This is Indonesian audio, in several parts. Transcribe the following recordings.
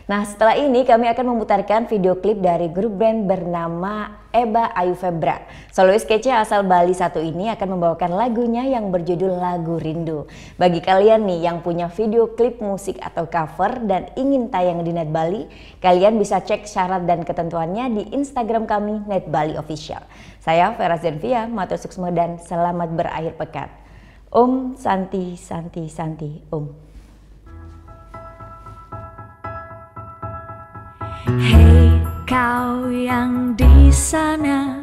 Nah, setelah ini kami akan memutarkan video klip dari grup band bernama Eba Ayu Febra. Solois kece asal Bali satu ini akan membawakan lagunya yang berjudul Lagu Rindu. Bagi kalian nih yang punya video klip musik atau cover dan ingin tayang di Net Bali, kalian bisa cek syarat dan ketentuannya di Instagram kami Net Bali Official. Saya Vera Zenvia, matur suksma dan selamat berakhir pekan. Om Santi Santi Santi Om. Hei kau yang di sana,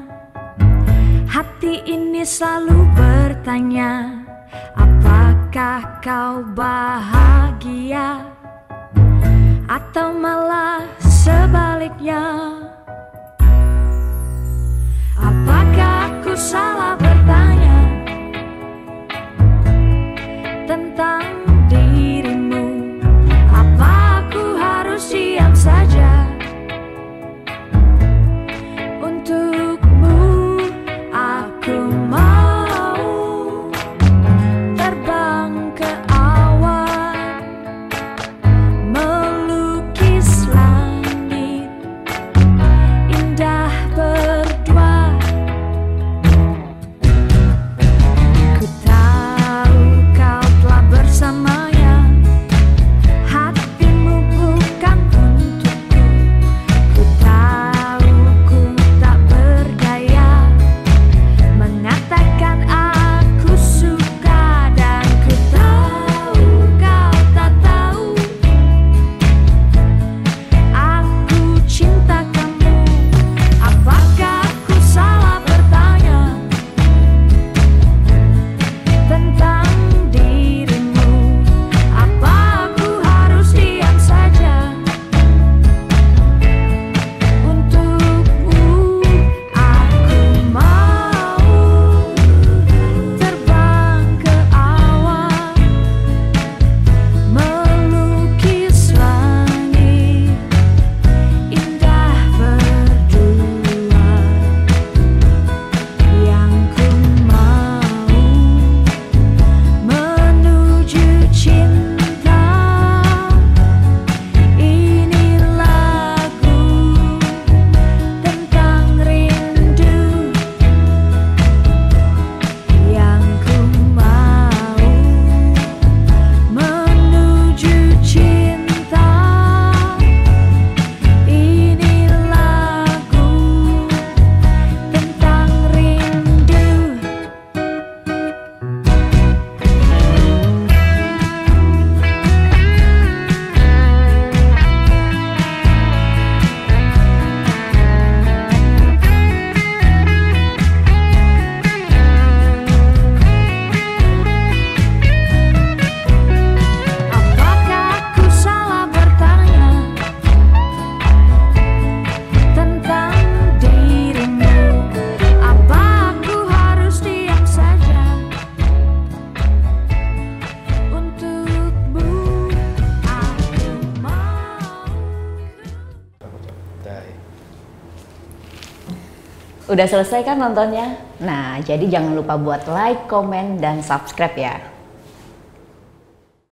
hati ini selalu bertanya, apakah kau bahagia atau malah sebaliknya? Apakah aku salah bertanya tentang dirimu? Apa aku harus diam saja? Untukmu aku mau terbang ke awan, melukis langit indah berdua. Ku tahu kau telah bersamanya, hatimu bukan untukku. Ku tahu ku tak berdaya mengatakan aku suka, dan ku tahu kau tak tahu aku cinta kamu. Apakah aku salah bertanya tentang dirimu? Apa aku harus diam saja? Untukmu aku mau terbang ke awan, melukis langit indah berdua. Yang ku mau menuju cinta, ini lagu tentang rindu. Yang ku mau menuju cinta, ini lagu tentang rindu. Apakah aku salah bertanya tentang dirimu? Apa aku harus diam saja? Untukmu aku mau. Udah selesai kan nontonnya? Nah, jadi jangan lupa buat like, komen, dan subscribe ya.